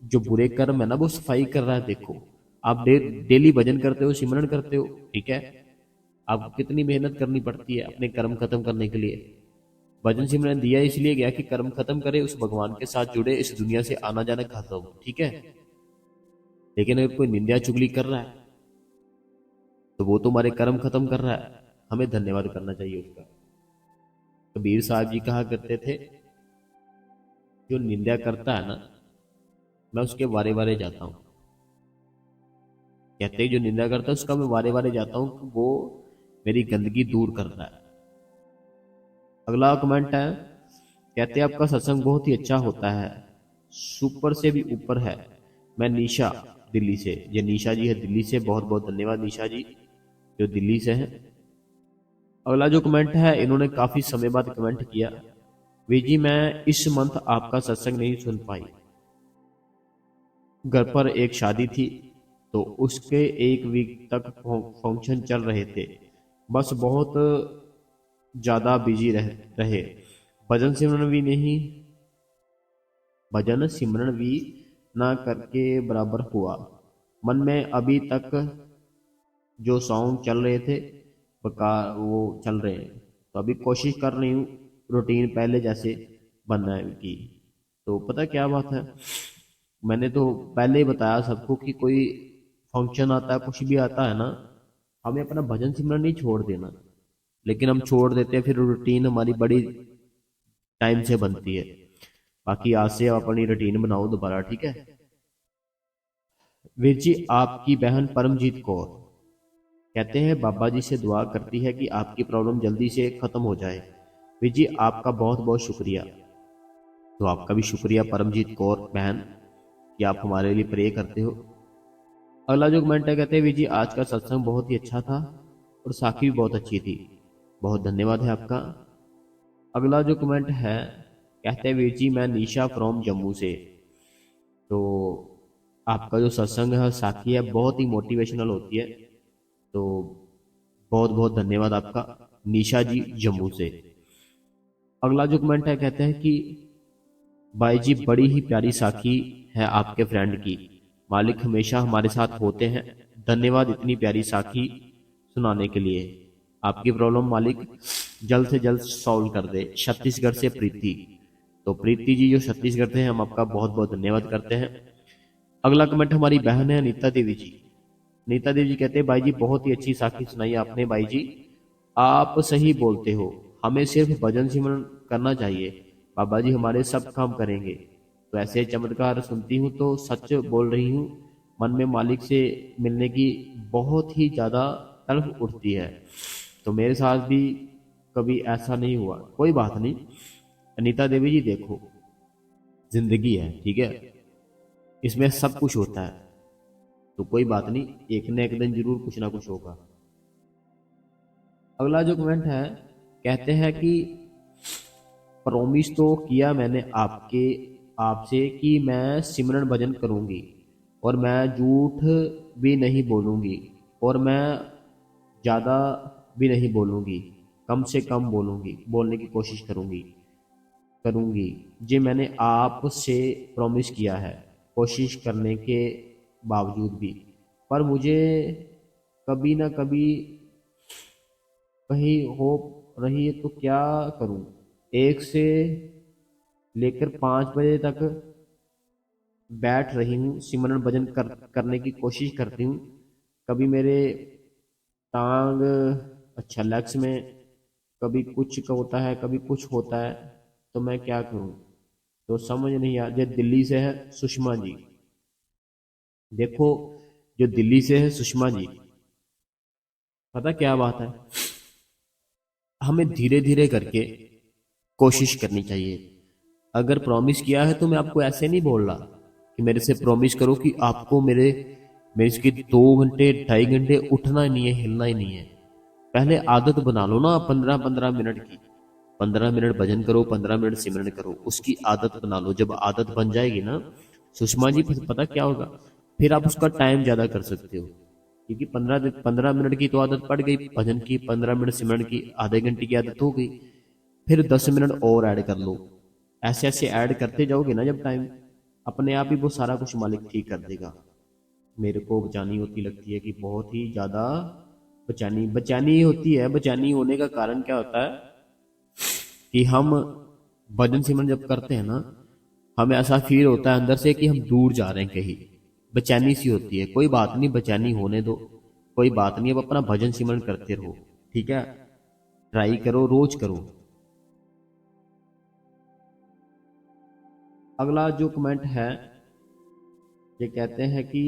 जो बुरे कर्म है ना वो सफाई कर रहा है। देखो आप डेली भजन करते हो, सिमरन करते हो, ठीक है, आपको कितनी मेहनत करनी पड़ती है अपने कर्म खत्म करने के लिए। भजन सिमरन दिया इसलिए गया कि कर्म खत्म करे, उस भगवान के साथ जुड़े, इस दुनिया से आना जाना खत्म हो, ठीक है। लेकिन अगर कोई निंदा चुगली कर रहा है तो वो तुम्हारे कर्म खत्म कर रहा है, हमें धन्यवाद करना चाहिए उसका। कबीर साहब जी कहा करते थे, जो निंदा करता है ना मैं उसके वारे वारे जाता हूँ। कहते हैं जो निंदा करता है उसका मैं वारे वारे जाता हूँ कि वो मेरी गंदगी दूर कर रहा है। अगला कमेंट है, कहते हैं आपका सत्संग बहुत ही अच्छा होता है, सुपर से भी ऊपर है। मैं निशा दिल्ली से, ये निशा जी है दिल्ली से, बहुत बहुत धन्यवाद निशा जी जो दिल्ली से हैं। अगला जो कमेंट है, इन्होंने काफी समय बाद कमेंट किया, वी जी मैं इस मंथ आपका सत्संग नहीं सुन पाई, घर पर एक शादी थी तो उसके एक वीक तक फंक्शन चल रहे थे, बस बहुत ज्यादा बिजी रहे। भजन सिमरन भी नहीं, भजन सिमरन भी ना करके बराबर हुआ। मन में अभी तक जो सॉन्ग चल रहे थे बेकार वो चल रहे हैं, तो अभी कोशिश कर रही हूँ रूटीन पहले जैसे बनने की। तो पता क्या बात है, मैंने तो पहले ही बताया सबको कि कोई फंक्शन आता है कुछ भी आता है ना, हमें अपना भजन सिमरन नहीं छोड़ देना। लेकिन हम छोड़ देते हैं, फिर रूटीन हमारी बड़ी टाइम से बनती है। बाकी आज से आप अपनी रूटीन बनाओ दोबारा, ठीक है। वीर जी आपकी बहन परमजीत कौर कहते हैं बाबा जी से दुआ करती है कि आपकी प्रॉब्लम जल्दी से खत्म हो जाए। वीर जी आपका बहुत बहुत शुक्रिया। तो आपका भी शुक्रिया परमजीत कौर बहन कि आप हमारे लिए प्रे करते हो। अगला जो कमेंट है, कहते हैं वीर जी आज का सत्संग बहुत ही अच्छा था और साखी भी बहुत अच्छी थी, बहुत धन्यवाद है आपका। अगला जो कमेंट है, कहते हैं वीर जी मैं निशा फ्रॉम जम्मू से, तो आपका जो सत्संग है साखी है बहुत ही मोटिवेशनल होती है, तो बहुत बहुत धन्यवाद आपका निशा जी जम्मू से। अगला जो कमेंट है, कहते हैं कि भाई जी बड़ी ही प्यारी साखी है आपके फ्रेंड की, मालिक हमेशा हमारे साथ होते हैं, धन्यवाद इतनी प्यारी साखी सुनाने के लिए। आपकी प्रॉब्लम मालिक जल्द से जल्द सॉल्व कर दे। छत्तीसगढ़ से प्रीति, तो प्रीति जी जो छत्तीसगढ़ से हैं हम आपका बहुत बहुत धन्यवाद करते हैं। अगला कमेंट हमारी बहन है अनीता देवी जी। नीता देवी जी कहते हैं भाई जी बहुत ही अच्छी साखी सुनाई आपने भाई जी, आप सही बोलते हो, हमें सिर्फ भजन सिमरन करना चाहिए, बाबा जी हमारे सब काम करेंगे। तो ऐसे चमत्कार सुनती हूँ तो सच बोल रही हूँ, मन में मालिक से मिलने की बहुत ही ज्यादा तड़प उठती है। तो मेरे साथ भी कभी ऐसा नहीं हुआ, कोई बात नहीं अनीता देवी जी, देखो जिंदगी है ठीक है, इसमें सब कुछ होता है, तो कोई बात नहीं, एक न एक दिन जरूर कुछ ना कुछ होगा। अगला जो कमेंट है, कहते हैं कि प्रॉमिस तो किया मैंने आपके आपसे कि मैं सिमरन भजन करूंगी और मैं झूठ भी नहीं बोलूंगी और मैं ज़्यादा भी नहीं बोलूंगी, कम से कम बोलूंगी, बोलने की कोशिश करूंगी करूंगी जी, मैंने आपसे प्रॉमिस किया है कोशिश करने के बावजूद भी, पर मुझे कभी ना कभी कहीं हो रही है, तो क्या करूं। एक से लेकर 5 बजे तक बैठ रही हूँ, सिमरन भजन करने की कोशिश करती हूँ, कभी मेरे टांग अच्छा लेग्स में कभी कुछ का होता है कभी कुछ होता है, तो मैं क्या करूं। तो समझ नहीं आ, ये दिल्ली से है सुषमा जी, देखो जो दिल्ली से है सुषमा जी, पता क्या बात है, हमें धीरे धीरे करके कोशिश करनी चाहिए। अगर प्रॉमिस किया है तो मैं आपको ऐसे नहीं बोल रहा कि मेरे से प्रॉमिस करो कि आपको मेरे मेरे इसकी 2 घंटे 2.5 घंटे उठना ही नहीं है, हिलना ही नहीं है। पहले आदत बना लो ना 15-15 मिनट की, 15 मिनट भजन करो, 15 मिनट सिमरन करो, उसकी आदत बना लो। जब आदत बन जाएगी ना सुषमा जी, फिर पता क्या होगा, फिर आप उसका टाइम ज्यादा कर सकते हो, क्योंकि 15-15 मिनट की तो आदत पड़ गई भजन की, 15 मिनट सिमरन की, आधे घंटे की आदत हो गई, फिर 10 मिनट और ऐड कर लो। ऐसे ऐसे ऐड करते जाओगे ना जब टाइम, अपने आप ही वो सारा कुछ मालिक ठीक कर देगा। मेरे को बचानी होती लगती है कि बहुत ही ज्यादा बचानी बचानी होती है। बचानी होने का कारण क्या होता है कि हम भजन सिमरन जब करते हैं ना, हमें ऐसा फील होता है अंदर से कि हम दूर जा रहे हैं कहीं, बेचैनी सी होती है। कोई बात नहीं, बेचैनी होने दो, कोई बात नहीं, अब अपना भजन सिमरन करते रहो, ठीक है, ट्राई करो, रोज करो। अगला जो कमेंट है, ये कहते हैं कि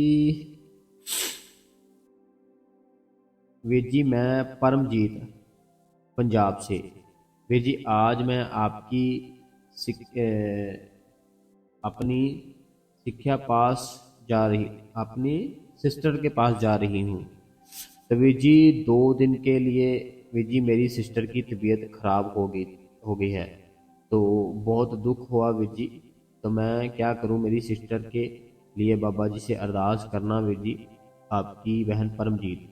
वीर जी मैं परमजीत पंजाब से। वीर जी आज मैं आपकी अपनी शिक्षा पास जा रही अपनी सिस्टर के पास जा रही हूँ। तो वीर जी 2 दिन के लिए वीर जी मेरी सिस्टर की तबीयत खराब हो गई है। तो बहुत दुख हुआ वीर जी। तो मैं क्या करूं, मेरी सिस्टर के लिए बाबा जी से अरदास करना वीर जी, आपकी बहन परमजीत।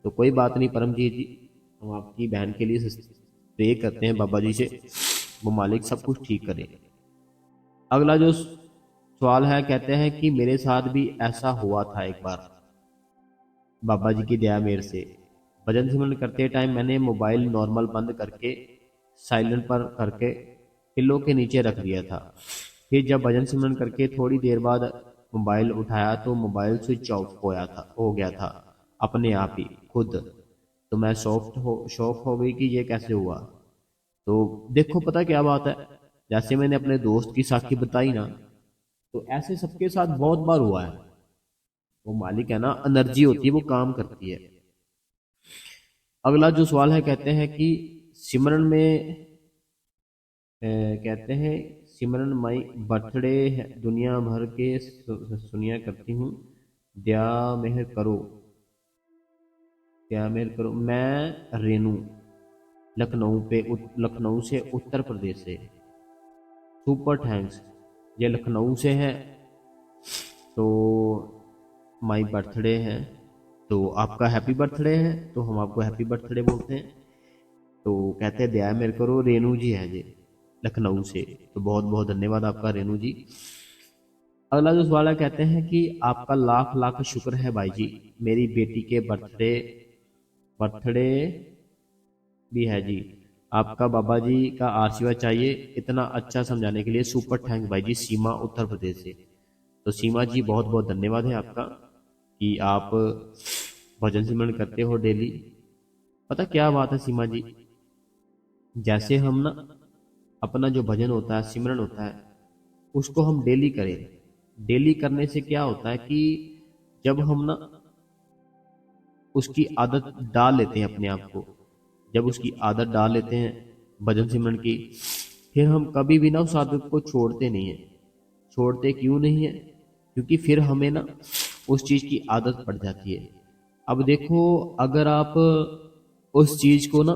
तो कोई बात नहीं परमजीत जी, हम आपकी बहन के लिए प्रे करते हैं बाबा जी से, वो मालिक सब कुछ ठीक करे। अगला जो सवाल है, कहते हैं कि मेरे साथ भी ऐसा हुआ था एक बार, बाबा जी की दया मेर से। भजन सिमरन करते टाइम मैंने मोबाइल नॉर्मल बंद करके साइलेंट पर करके पिल्लो के नीचे रख दिया था। फिर जब भजन सिमरन करके थोड़ी देर बाद मोबाइल उठाया तो मोबाइल स्विच ऑफ हो गया था अपने आप ही खुद। तो मैं शॉक हो गई कि ये कैसे हुआ। तो देखो पता क्या बात है, जैसे मैंने अपने दोस्त की साखी बताई ना, तो ऐसे सबके साथ बहुत बार हुआ है। वो मालिक है ना, एनर्जी होती है वो काम करती है। अगला जो सवाल है, कहते हैं कि सिमरन में कहते हैं सिमरन माई बर्थडे है, दुनिया भर के सुनिया करती हूँ, दया मेहर करो, क्या मेहर करो। मैं रेनू लखनऊ से उत्तर प्रदेश से। Super thanks. ये लखनऊ से है, तो माई बर्थडे है, तो आपका हैप्पी बर्थडे है, तो हम आपको हैप्पी बर्थडे बोलते हैं। तो कहते हैं दया मेरे करो, रेनू जी है जी लखनऊ से। तो बहुत बहुत धन्यवाद आपका रेनू जी। अगला जो सवाल है, कहते हैं कि आपका लाख लाख शुक्र है भाई जी, मेरी बेटी के बर्थडे बर्थडे भी है जी, आपका बाबा जी का आशीर्वाद चाहिए, इतना अच्छा समझाने के लिए। सुपर थैंक्स भाई जी, सीमा उत्तर प्रदेश से। तो सीमा जी बहुत बहुत धन्यवाद है आपका कि आप भजन सिमरन करते हो डेली। पता क्या बात है सीमा जी, जैसे हम ना अपना जो भजन होता है सिमरन होता है उसको हम डेली करें। डेली करने से क्या होता है कि जब हम ना उसकी आदत डाल लेते हैं अपने आप को, जब उसकी आदत डाल लेते हैं भजन सिमरन की, फिर हम कभी भी ना उस आदत को छोड़ते नहीं है। छोड़ते क्यों नहीं है? क्योंकि फिर हमें ना उस चीज की आदत पड़ जाती है। अब देखो, अगर आप उस चीज को ना,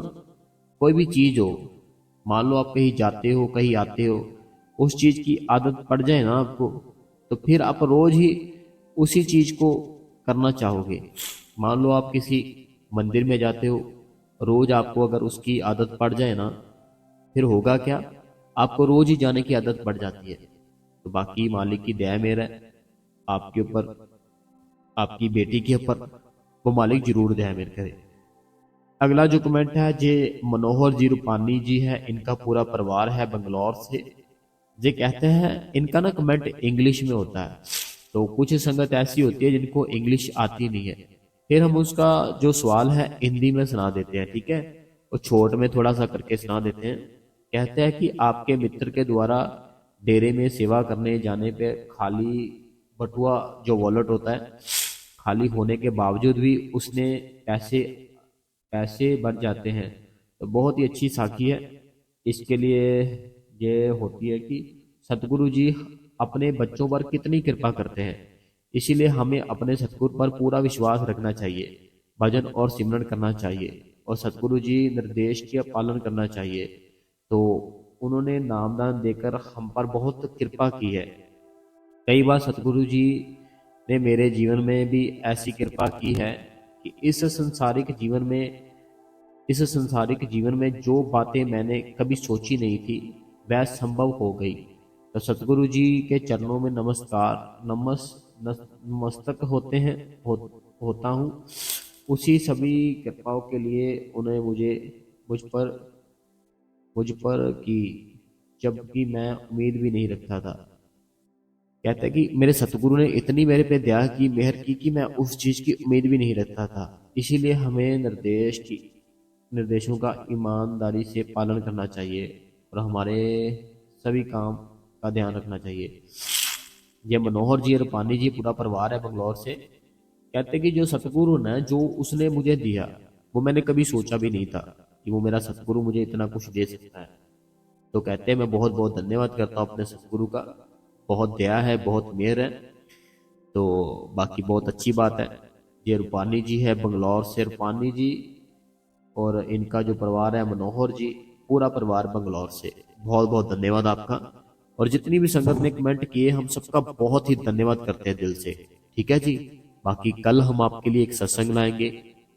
कोई भी चीज हो, मान लो आप कहीं जाते हो कहीं आते हो, उस चीज की आदत पड़ जाए ना आपको, तो फिर आप रोज ही उसी चीज को करना चाहोगे। मान लो आप किसी मंदिर में जाते हो, रोज आपको अगर उसकी आदत पड़ जाए ना, फिर होगा क्या, आपको रोज ही जाने की आदत पड़ जाती है। तो बाकी मालिक की दया मेरा है आपके ऊपर, आपकी बेटी के ऊपर, वो मालिक जरूर दया मेरे करे। अगला जो कमेंट है जे मनोहर जी रूपानी जी है, इनका पूरा परिवार है बंगलौर से। जे कहते हैं इनका ना कमेंट इंग्लिश में होता है, तो कुछ संगत ऐसी होती है जिनको इंग्लिश आती नहीं है, फिर हम उसका जो सवाल है हिंदी में सुना देते हैं, ठीक है, वो छोट में थोड़ा सा करके सुना देते हैं। कहते हैं कि आपके मित्र के द्वारा डेरे में सेवा करने जाने पे खाली बटुआ जो वॉलेट होता है, खाली होने के बावजूद भी उसने पैसे पैसे बच जाते हैं। तो बहुत ही अच्छी साखी है। इसके लिए ये होती है कि सतगुरु जी अपने बच्चों पर कितनी कृपा करते हैं, इसीलिए हमें अपने सतगुरु पर पूरा विश्वास रखना चाहिए, भजन और सिमरन करना चाहिए और सतगुरु जी निर्देश का पालन करना चाहिए। तो उन्होंने नामदान देकर हम पर बहुत कृपा की है। कई बार सतगुरु जी ने मेरे जीवन में भी ऐसी कृपा की है कि इस संसारिक जीवन में जो बातें मैंने कभी सोची नहीं थी वह संभव हो गई। तो सतगुरु जी के चरणों में नमस्तक होता हूँ। उसी सभी कृपाओं के लिए उन्हें मुझ पर मुझ पर की, जबकि मैं उम्मीद भी नहीं रखता था। कहता है कि मेरे सतगुरु ने इतनी मेरे पे दया की, मेहर की कि मैं उस चीज की उम्मीद भी नहीं रखता था। इसीलिए हमें निर्देशों का ईमानदारी से पालन करना चाहिए और हमारे सभी काम का ध्यान रखना चाहिए। ये मनोहर जी और पानी जी पूरा परिवार है बंगलौर से। कहते कि जो सतगुरु ने जो उसने मुझे दिया वो मैंने कभी सोचा भी नहीं था कि वो मेरा सतगुरु मुझे इतना कुछ दे सकता है। तो कहते हैं मैं बहुत बहुत धन्यवाद करता हूँ अपने सतगुरु का। बहुत दया है, बहुत मेहर है। तो बाकी बहुत अच्छी बात है। ये रूपानी जी है बंगलौर से, रूपानी जी और इनका जो परिवार है मनोहर जी, पूरा परिवार बंगलौर से। बहुत बहुत धन्यवाद आपका। और जितनी भी संगत ने कमेंट किए हम सबका बहुत ही धन्यवाद करते हैं दिल से। ठीक है जी। बाकी कल हम आपके लिए एक सत्संग लाएंगे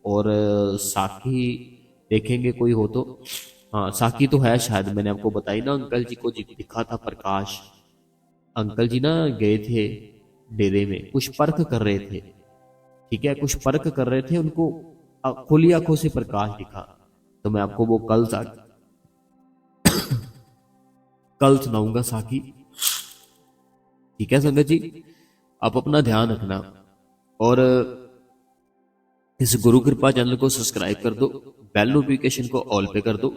और साखी देखेंगे कोई हो तो। हाँ साखी तो है शायद, मैंने आपको बताई ना, अंकल जी को दिखा था प्रकाश। अंकल जी ना गए थे डेरे में, कुछ परख कर रहे थे। ठीक है, कुछ परख कर रहे थे, उनको खुली आंखों से प्रकाश दिखा। तो मैं आपको वो कल सुनाऊंगा साखी। ठीक है संगत जी, आप अपना ध्यान रखना और इस गुरु कृपा चैनल को सब्सक्राइब कर दो, बेल नोटिफिकेशन को ऑल पे कर दो।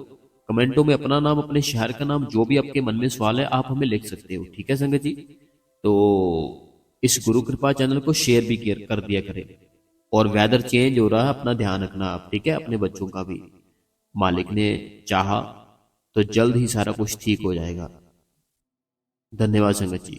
कमेंटों में अपना नाम, अपने शहर का नाम, जो भी आपके मन में सवाल है आप हमें लिख सकते हो। ठीक है संगत जी। तो इस गुरु कृपा चैनल को शेयर भी कर दिया करें। और वेदर चेंज हो रहा है, अपना ध्यान रखना आप। ठीक है, अपने बच्चों का भी। मालिक ने चाहा तो जल्द ही सारा कुछ ठीक हो जाएगा। धन्यवाद संगत जी।